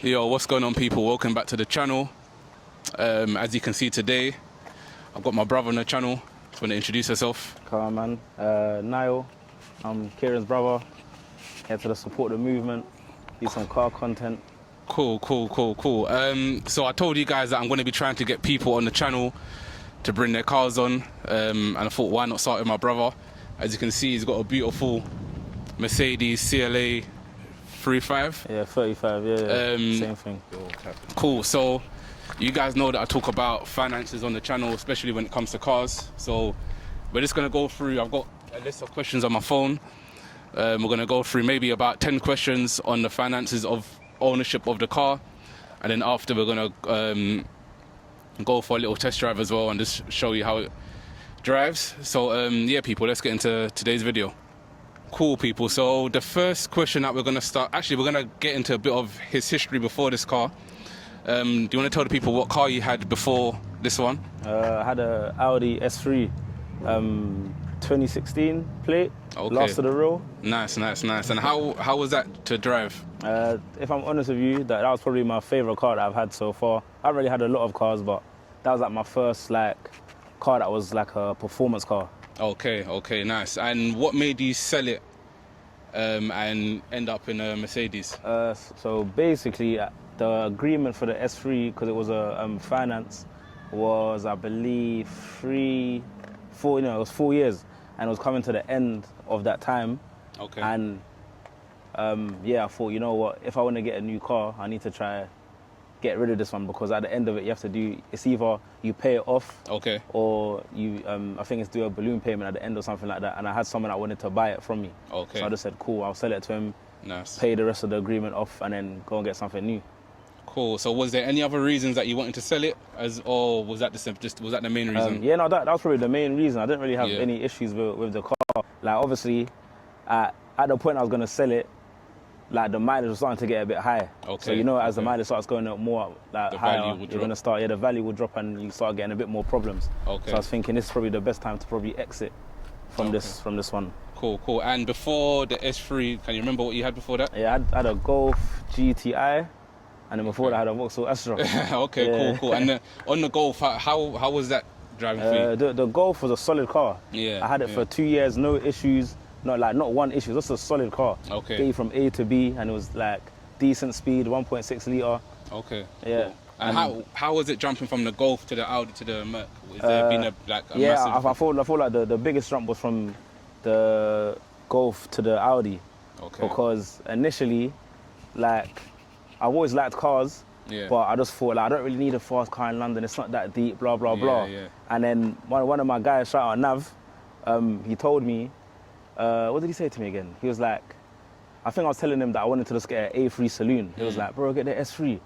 Yo, what's going on, people? Welcome back to the channel. As you can see today, I've got my brother on the channel. Just want to introduce yourself. Come on, man. Niall, I'm Kieran's brother. Here to support the movement, do some car content. Cool. So I told you guys that I'm going to be trying to get people on the channel to bring their cars on, and I thought, why not start with my brother? As you can see, he's got a beautiful Mercedes CLA35. Yeah, 35, yeah, same thing. Cool, so you guys know that I talk about finances on the channel, especially when it comes to cars. So we're just going to go through, I've got a list of questions on my phone. We're going to go through maybe about 10 questions on the finances of ownership of the car. And then after, we're going to go for a little test drive as well and just show you how it drives. So yeah, people, let's get into today's video. Cool, people. So the first question that we're going to start, actually we're going to get into a bit of his history before this car. Do you want to tell the people what car you had before this one? I had a Audi S3, 2016 plate, Okay. last of the row. Nice. And how was that to drive? If I'm honest with you, that was probably my favorite car that I've had so far. I haven't really had a lot of cars, but that was like my first car that was like a performance car. Okay, nice. And what made you sell it and end up in a Mercedes? So basically, the agreement for the S3, because it was a finance, was I believe 4 years, and it was coming to the end of that time. Okay. And yeah, I thought, you know what, if I want to get a new car, I need to try get rid of this one, because at the end of it, you have to it's either you pay it off, okay, or you I think it's do a balloon payment at the end or something like that. And I had someone that wanted to buy it from me. Okay. So I just said, cool, I'll sell it to him. Nice. Pay the rest of the agreement off, and then go and get something new. Cool. So was there any other reasons that you wanted to sell it, or was that was that the main reason? Yeah, no, that was probably the main reason. I didn't really have Yeah. any issues with the car. Like, obviously, at the point I was gonna sell it, like, the mileage was starting to get a bit high. Okay. So, you know, as the Okay. mileage starts going up more, like, The higher, value will you're drop. gonna start, the value will drop, and you start getting a bit more problems. Okay. So I was thinking this is probably the best time to probably exit from this one. Cool. And before the S3, can you remember what you had before that? Yeah, I had a Golf GTI, and then before that I had a Vauxhall Astra. Okay, Yeah. cool. And on the Golf, how was that driving for you? The Golf was a solid car. Yeah, I had it yeah. for 2 years, no issues. Not one issue, just a solid car. Okay. Get you from A to B, and it was like decent speed, 1.6 litre. Okay. Yeah. Cool. And how was it jumping from the Golf to the Audi to the Merc? Has there been a Yeah, massive... I feel like the biggest jump was from the Golf to the Audi. Okay. Because initially, like, I've always liked cars, Yeah. but I just thought, like, I don't really need a fast car in London. It's not that deep, blah, blah, blah. Yeah. And then one of my guys, shout out Nav, he told me, what did he say to me again? He was like, I think I was telling him that I wanted to just get an A3 saloon. He was like, bro, get the S3.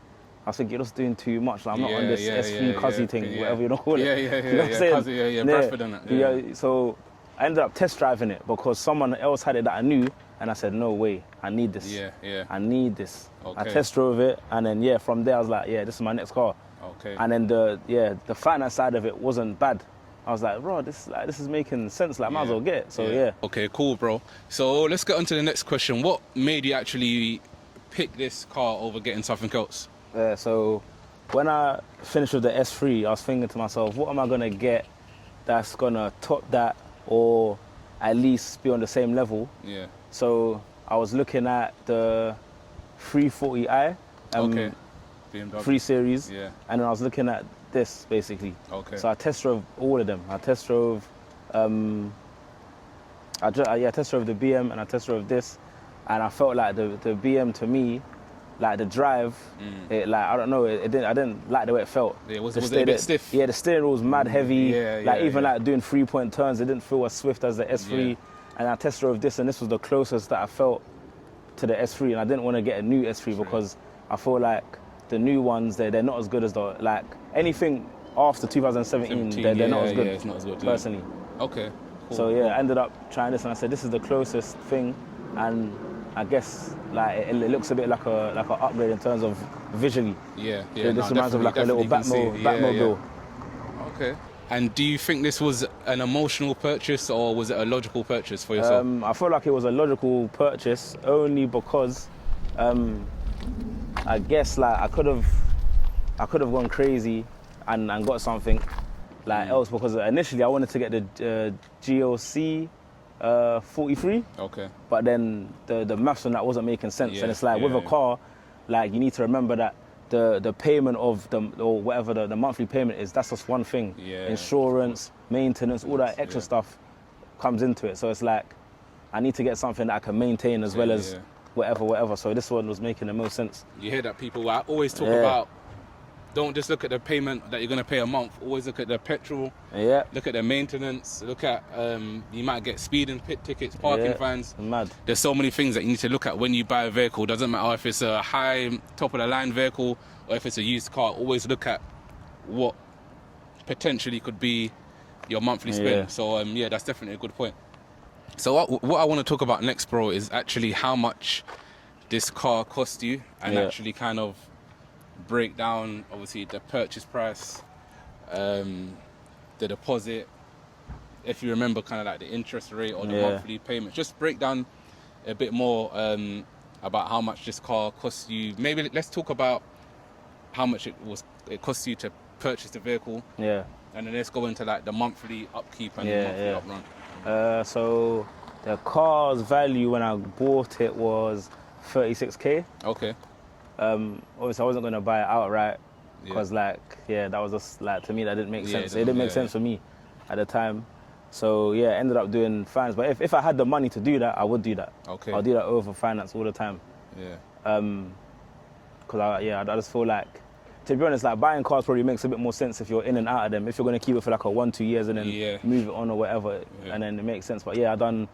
I was thinking, you're just doing too much. Like, I'm not on this S3 Cuzzy thing, whatever you don't call it. Yeah. You know what I'm saying? Cuzzy, Bradford and that. Yeah. So I ended up test driving it because someone else had it that I knew, and I said, no way, I need this. Yeah. I need this. Okay. I test drove it, and then from there I was like, this is my next car. Okay. And then the finance side of it wasn't bad. I was like, bro, this is making sense. Like, might as well get it. So yeah. Okay, cool, bro. So let's get on to the next question. What made you actually pick this car over getting something else? So when I finished with the S3, I was thinking to myself, what am I gonna get that's gonna top that, or at least be on the same level? Yeah. So I was looking at the 340i, Okay. BMW. 3 Series, Yeah. and then I was looking at this basically. Okay. So I test drove all of them. I test drove, I test drove the BM, and I test drove this, and I felt like the BM, to me, like the drive, it, like, I don't know, I didn't like the way it felt. Yeah, was it a bit stiff? Yeah, the steering wheel was mad heavy. Yeah. Like doing 3-point turns, it didn't feel as swift as the S3. Yeah. And I test drove this, and this was the closest that I felt to the S3, and I didn't want to get a new S3 because I feel like the new ones, they're not as good as anything after 2017, they're not as good. Yeah, it's not as good. Personally. Okay. Cool, So cool. I ended up trying this, and I said this is the closest thing, and I guess like it looks a bit like an upgrade in terms of visually. Yeah. This reminds me of like a little Batmobile. Okay. And do you think this was an emotional purchase, or was it a logical purchase for yourself? I feel like it was a logical purchase only because I guess like I could have gone crazy and got something like else, because initially I wanted to get the GLC 43. Okay. But then the maths on that wasn't making sense. Yeah, And it's like with a car, like you need to remember that the payment of or whatever the monthly payment is, that's just one thing. Yeah. Insurance, maintenance, all that extra stuff comes into it. So it's like I need to get something that I can maintain as well as whatever. So this one was making the most sense. You hear that people always talk about, don't just look at the payment that you're going to pay a month. Always look at the petrol. Yeah. Look at the maintenance. Look at, you might get speeding tickets, parking fines. Mad. There's so many things that you need to look at when you buy a vehicle. Doesn't matter if it's a high, top of the line vehicle or if it's a used car. Always look at what potentially could be your monthly spend. So yeah, that's definitely a good point. So what I want to talk about next, bro, is actually how much this car cost you, and actually kind of break down obviously the purchase price, the deposit, if you remember kind of like the interest rate or the monthly payment. Just break down a bit more about how much this car costs you. Maybe let's talk about how much it costs you to purchase the vehicle. Yeah. And then let's go into like the monthly upkeep and the monthly uprun. So the car's value when I bought it was 36k. Okay. Obviously I wasn't going to buy it outright because that was just like, to me that didn't make sense. It didn't make sense for me at the time. So yeah, ended up doing finance. But if I had the money to do that, I would do that. Okay. I'll do that over finance all the time. Yeah. Because I just feel like, to be honest, like buying cars probably makes a bit more sense if you're in and out of them. If you're going to keep it for like 1-2 years and then move it on or whatever, and then it makes sense. But yeah, I done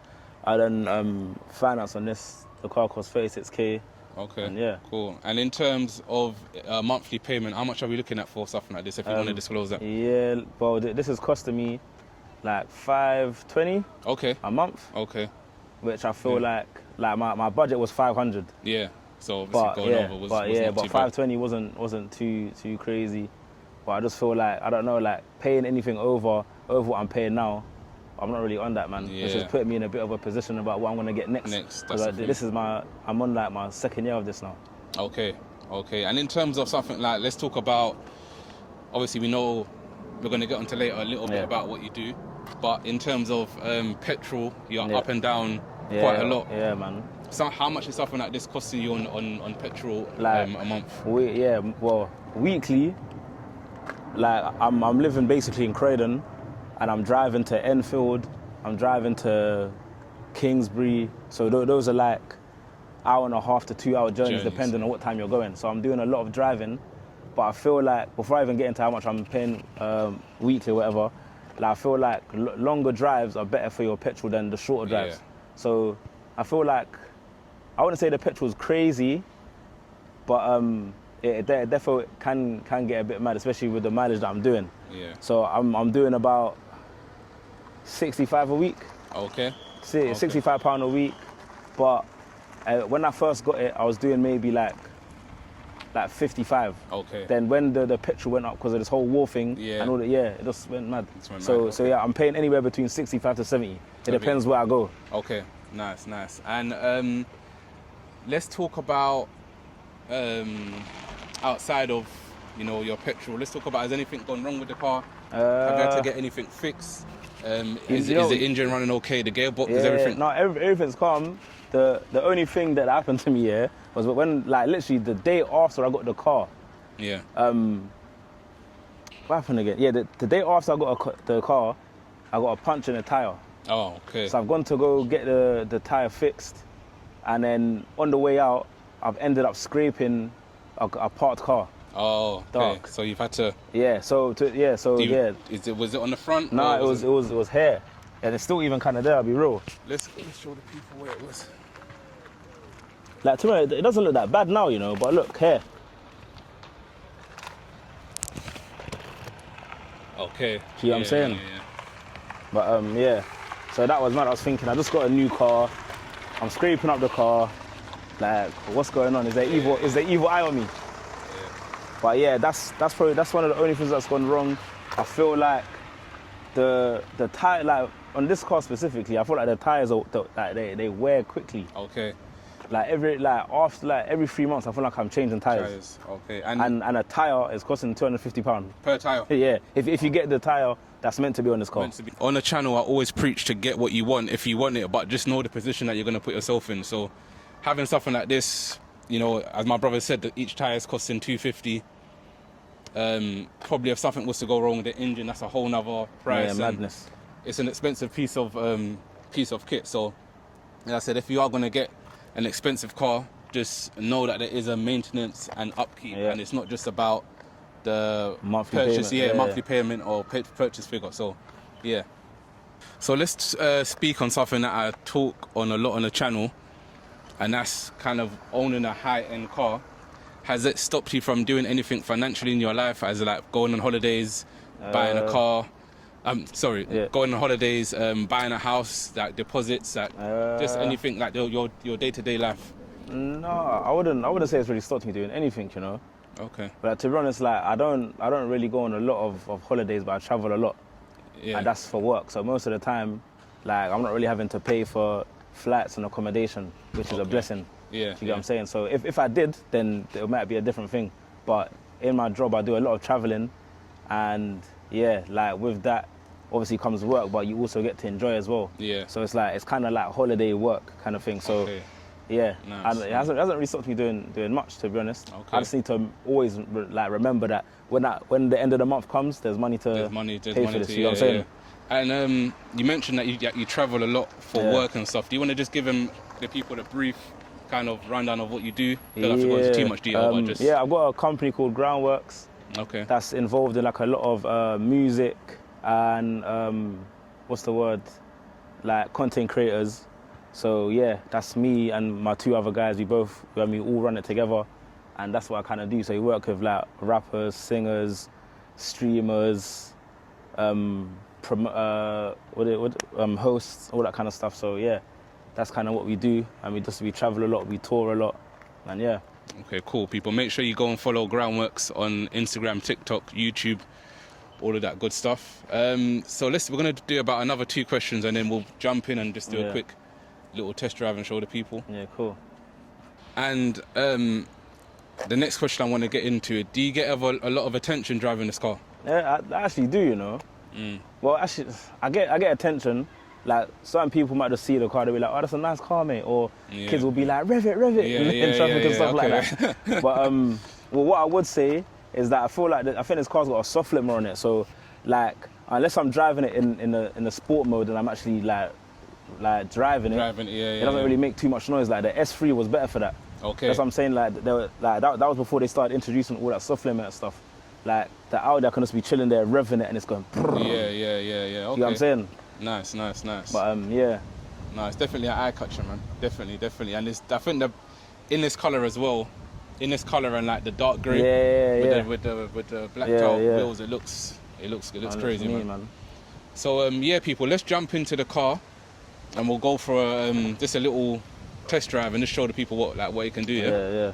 finance on this. The car cost 36k. Okay. And cool. And in terms of monthly payment, how much are we looking at for something like this? If you want to disclose that. Yeah. Well, this is costing me like $520. Okay. A month. Okay. Which I feel like my budget was 500. Yeah. So obviously going over was not too 520 wasn't too crazy. But I just feel like, I don't know, like paying anything over what I'm paying now, I'm not really on that, man. It's just putting me in a bit of a position about what I'm gonna get next. This is I'm on like my second year of this now. Okay. And in terms of something like, let's talk about, obviously we know we're gonna get onto later a little bit about what you do, but in terms of petrol, you're up and down quite a lot. Yeah, man. So how much is something like this costing you on petrol a month? Well, weekly, like I'm living basically in Croydon, and I'm driving to Enfield, I'm driving to Kingsbury, so those are like 1.5 to 2 hour journeys depending on what time you're going. So I'm doing a lot of driving, but I feel like, before I even get into how much I'm paying weekly or whatever, like I feel like longer drives are better for your petrol than the shorter drives. So I feel like, I wouldn't say the petrol's crazy, but it definitely can get a bit mad, especially with the mileage that I'm doing. Yeah. So I'm doing about 65 a week. Okay. £65 a week. But when I first got it, I was doing maybe like 55. Okay. Then when the petrol went up because of this whole war thing and all that, it just went mad. So yeah, I'm paying anywhere between 65 to 70. It depends where I go. Okay. Nice. And let's talk about outside of your petrol. Let's talk about, has anything gone wrong with the car? Have you had to get anything fixed? Is the engine running okay? The gearbox, is everything? No, everything's calm. The only thing that happened to me was when, like, literally the day after I got the car. Yeah. What happened again? Yeah, the day after I got the car, I got a punch in the tire. Oh, okay. So I've gone to go get the tire fixed, and then on the way out, I've ended up scraping a parked car. Oh, okay. Dark. So you've had to. Yeah. Was it on the front? No, it was here, and it's still even kind of there. I'll be real. Let's show the people where it was. Like, to me, it doesn't look that bad now, but look here. Okay. See what I'm saying? Yeah. But so that was mad. I was thinking, I just got a new car. I'm scraping up the car. Like, what's going on? Is there evil eye on me? But yeah, that's one of the only things that's gone wrong. I feel like the tire, like on this car specifically, I feel like the tires are they wear quickly. Okay. Like every 3 months, I feel like I'm changing tires. Okay. And a tire is costing £250 per tire. Yeah. If you get the tire that's meant to be on this car. On the channel, I always preach to get what you want if you want it, but just know the position that you're going to put yourself in. So having something like this, you know, as my brother said, that each tire is costing £250. Probably if something was to go wrong with the engine, that's a whole nother price. Yeah, madness. It's an expensive piece of kit. So, as I said, if you are going to get an expensive car, just know that there is a maintenance and upkeep, and it's not just about the monthly purchase, payment. monthly payment or purchase figure. So, yeah. So let's speak on something that I talk on a lot on the channel, and that's kind of owning a high-end car. Has it stopped you from doing anything financially in your life, as like going on holidays, buying a car? Going on holidays, buying a house, like deposits, like just anything like your day-to-day life. No, I wouldn't say it's really stopped me doing anything, you know. Okay. But to be honest, like I don't really go on a lot of holidays, but I travel a lot. Yeah. And that's for work. So most of the time, like I'm not really having to pay for flights and accommodation, which is a blessing. Yeah. You get what I'm saying? So if I did, then it might be a different thing. But in my job, I do a lot of traveling, and yeah, like with that, obviously comes work, but you also get to enjoy as well. Yeah. So it's kind of like holiday work kind of thing. So yeah, nice. And it hasn't really stopped me doing much, to be honest. Okay. I just need to always like remember that when the end of the month comes, there's money to pay for this. You know what I'm saying? And you mentioned that you travel a lot for work and stuff. Do you want to just give the people the brief kind of rundown of what you do? Don't have to go into too much detail, but just... Yeah, I've got a company called Groundworks. Okay. That's involved in like a lot of music and like content creators. So yeah, that's me and my two other guys. We all run it together, and that's what I kind of do. So we work with like rappers, singers, streamers, hosts, all that kind of stuff. So yeah, that's kind of what we do. And we travel a lot, we tour a lot, and yeah. Okay, cool, people. Make sure you go and follow Groundworks on Instagram, TikTok, YouTube, all of that good stuff. So we're going to do about another 2 questions, and then we'll jump in and just do a quick little test drive and show the people. Yeah, cool. And the next question I want to get into, do you get a lot of attention driving this car? Yeah, I actually do, you know. Well, actually, I get attention. Like, certain people might just see the car, they'll be like, oh, that's a nice car, mate. Or kids will be like, rev it, in traffic and stuff like that. But well, what I would say is that I think this car's got a soft limmer on it. So, like, unless I'm driving it in the sport mode and I'm actually like driving it, it doesn't really make too much noise. Like the S3 was better for that. Okay. That's what I'm saying. Like, that was before they started introducing all that soft limit stuff. Like the Audi, I can just be chilling there, revving it, and it's going. Yeah. Okay. You know what I'm saying? Nice. But yeah. No, it's definitely an eye catcher, man. Definitely. And I think in this colour as well, and like the dark grey with the black tile wheels, it looks crazy, man. So people, let's jump into the car, and we'll go for just a little test drive and just show the people what it can do. Yeah.